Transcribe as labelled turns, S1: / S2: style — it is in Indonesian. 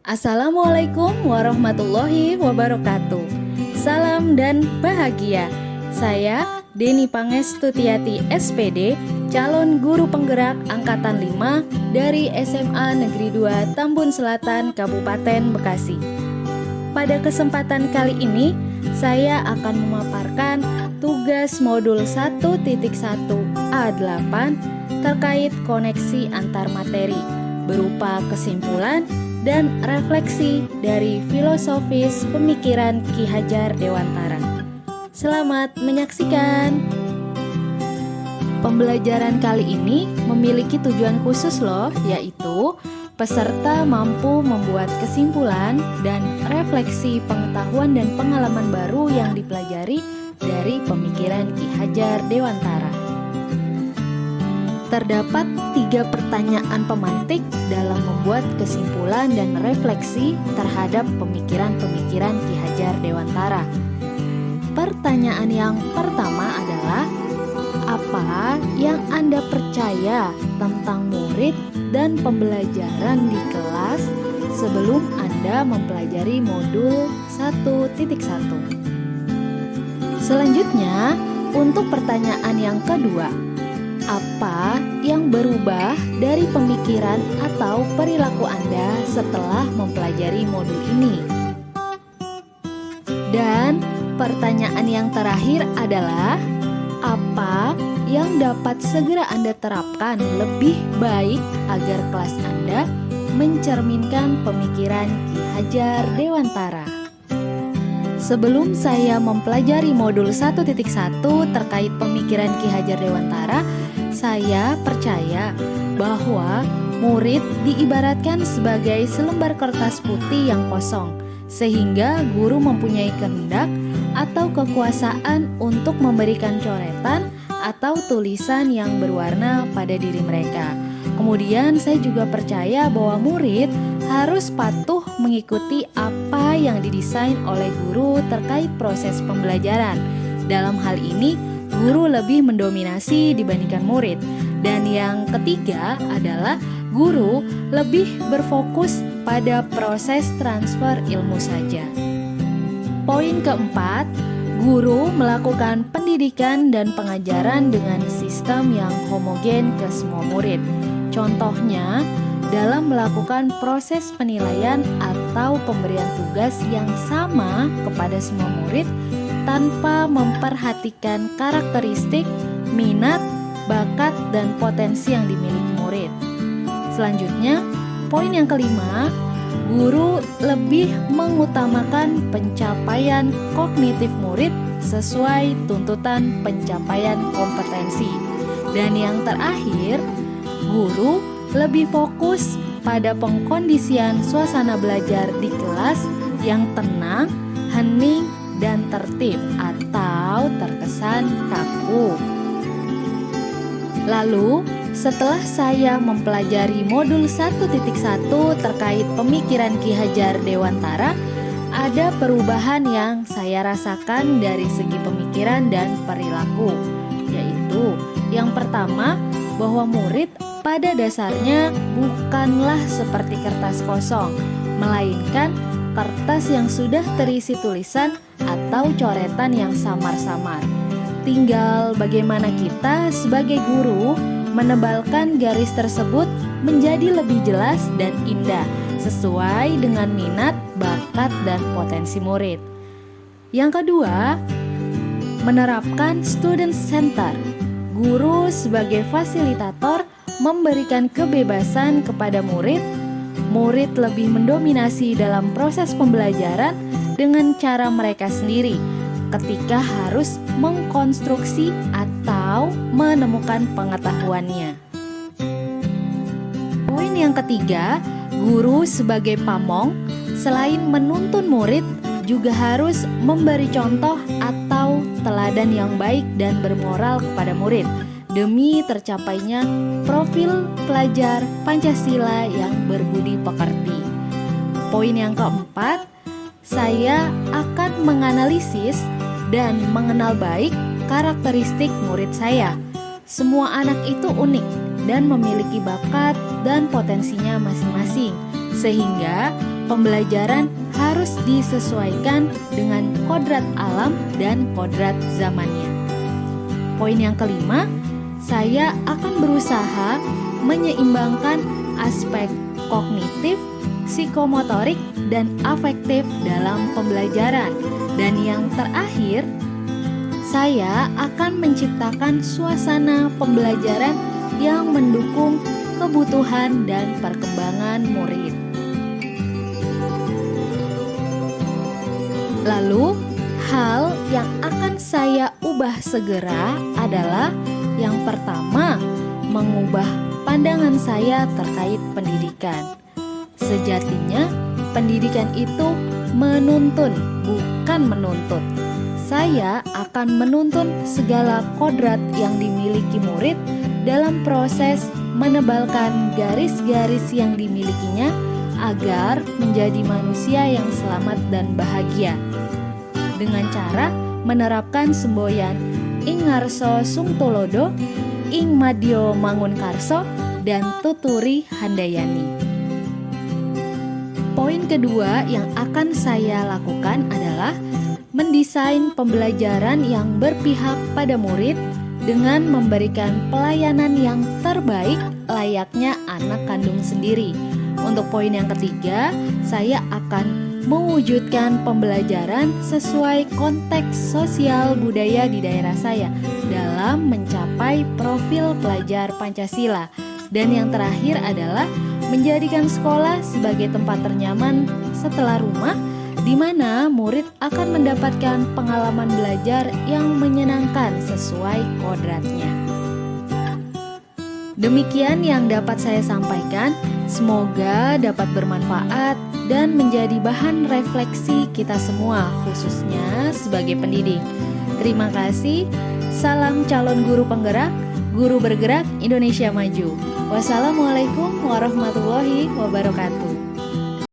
S1: Assalamualaikum warahmatullahi wabarakatuh. Salam dan bahagia. Saya Deni Pangestutiati SPD, calon guru penggerak angkatan 5 dari SMA Negeri 2 Tambun Selatan, Kabupaten Bekasi. Pada kesempatan kali ini, saya akan memaparkan tugas modul 1.1 A8 terkait koneksi antar materi berupa kesimpulan dan refleksi dari filosofis pemikiran Ki Hajar Dewantara. Selamat menyaksikan. Pembelajaran kali ini memiliki tujuan khusus loh, yaitu peserta mampu membuat kesimpulan dan refleksi pengetahuan dan pengalaman baru yang dipelajari dari pemikiran Ki Hajar Dewantara. Terdapat 3 pertanyaan pemantik dalam membuat kesimpulan dan refleksi terhadap pemikiran-pemikiran Ki Hajar Dewantara. Pertanyaan yang pertama adalah, apa yang Anda percaya tentang murid dan pembelajaran di kelas sebelum Anda mempelajari modul 1.1? Selanjutnya, untuk pertanyaan yang kedua, apa yang berubah dari pemikiran atau perilaku Anda setelah mempelajari modul ini? Dan pertanyaan yang terakhir adalah, apa yang dapat segera Anda terapkan lebih baik agar kelas Anda mencerminkan pemikiran Ki Hajar Dewantara? Sebelum saya mempelajari modul 1.1 terkait pemikiran Ki Hajar Dewantara, saya percaya bahwa murid diibaratkan sebagai selembar kertas putih yang kosong, sehingga guru mempunyai kehendak atau kekuasaan untuk memberikan coretan atau tulisan yang berwarna pada diri mereka. Kemudian saya juga percaya bahwa murid harus patuh mengikuti apa yang didesain oleh guru terkait proses pembelajaran. Dalam hal ini, guru lebih mendominasi dibandingkan murid. Dan yang ketiga adalah guru lebih berfokus pada proses transfer ilmu saja. Poin keempat, guru melakukan pendidikan dan pengajaran dengan sistem yang homogen ke semua murid. Contohnya, dalam melakukan proses penilaian atau pemberian tugas yang sama kepada semua murid tanpa memperhatikan karakteristik, minat, bakat, dan potensi yang dimiliki murid. Selanjutnya, poin yang kelima, guru lebih mengutamakan pencapaian kognitif murid sesuai tuntutan pencapaian kompetensi. Dan yang terakhir, guru lebih fokus pada pengkondisian suasana belajar di kelas yang tenang, hening, dan tertib atau terkesan kaku. Lalu, setelah saya mempelajari modul 1.1 terkait pemikiran Ki Hajar Dewantara, ada perubahan yang saya rasakan dari segi pemikiran dan perilaku, yaitu yang pertama, bahwa murid pada dasarnya bukanlah seperti kertas kosong, melainkan kertas yang sudah terisi tulisan atau coretan yang samar-samar. Tinggal bagaimana kita sebagai guru menebalkan garis tersebut menjadi lebih jelas dan indah sesuai dengan minat, bakat, dan potensi murid. Yang kedua, menerapkan student center. Guru sebagai fasilitator memberikan kebebasan kepada murid. Murid lebih mendominasi dalam proses pembelajaran dengan cara mereka sendiri ketika harus mengkonstruksi atau menemukan pengetahuannya. Poin yang ketiga, guru sebagai pamong selain menuntun murid juga harus memberi contoh atau teladan yang baik dan bermoral kepada murid demi tercapainya profil pelajar Pancasila yang berbudi pekerti. Poin yang keempat, saya akan menganalisis dan mengenal baik karakteristik murid saya. Semua anak itu unik dan memiliki bakat dan potensinya masing-masing, sehingga pembelajaran harus disesuaikan dengan kodrat alam dan kodrat zamannya. Poin yang kelima, saya akan berusaha menyeimbangkan aspek kognitif, psikomotorik, dan afektif dalam pembelajaran. Dan yang terakhir, saya akan menciptakan suasana pembelajaran yang mendukung kebutuhan dan perkembangan murid. Lalu, hal yang akan saya ubah segera adalah yang pertama, mengubah pandangan saya terkait pendidikan. Sejatinya, pendidikan itu menuntun, bukan menuntut. Saya akan menuntun segala kodrat yang dimiliki murid dalam proses menebalkan garis-garis yang dimilikinya agar menjadi manusia yang selamat dan bahagia. Dengan cara menerapkan semboyan ing ngarso sung tulodo, ing madyo mangun karso, dan tuturi handayani. Poin kedua yang akan saya lakukan adalah mendesain pembelajaran yang berpihak pada murid dengan memberikan pelayanan yang terbaik layaknya anak kandung sendiri. Untuk poin yang ketiga, saya akan mewujudkan pembelajaran sesuai konteks sosial budaya di daerah saya dalam mencapai profil pelajar Pancasila. Dan yang terakhir adalah menjadikan sekolah sebagai tempat ternyaman setelah rumah, di mana murid akan mendapatkan pengalaman belajar yang menyenangkan sesuai kodratnya. Demikian yang dapat saya sampaikan, semoga dapat bermanfaat dan menjadi bahan refleksi kita semua, khususnya sebagai pendidik. Terima kasih, salam calon guru penggerak, guru bergerak Indonesia Maju. Wassalamualaikum warahmatullahi wabarakatuh.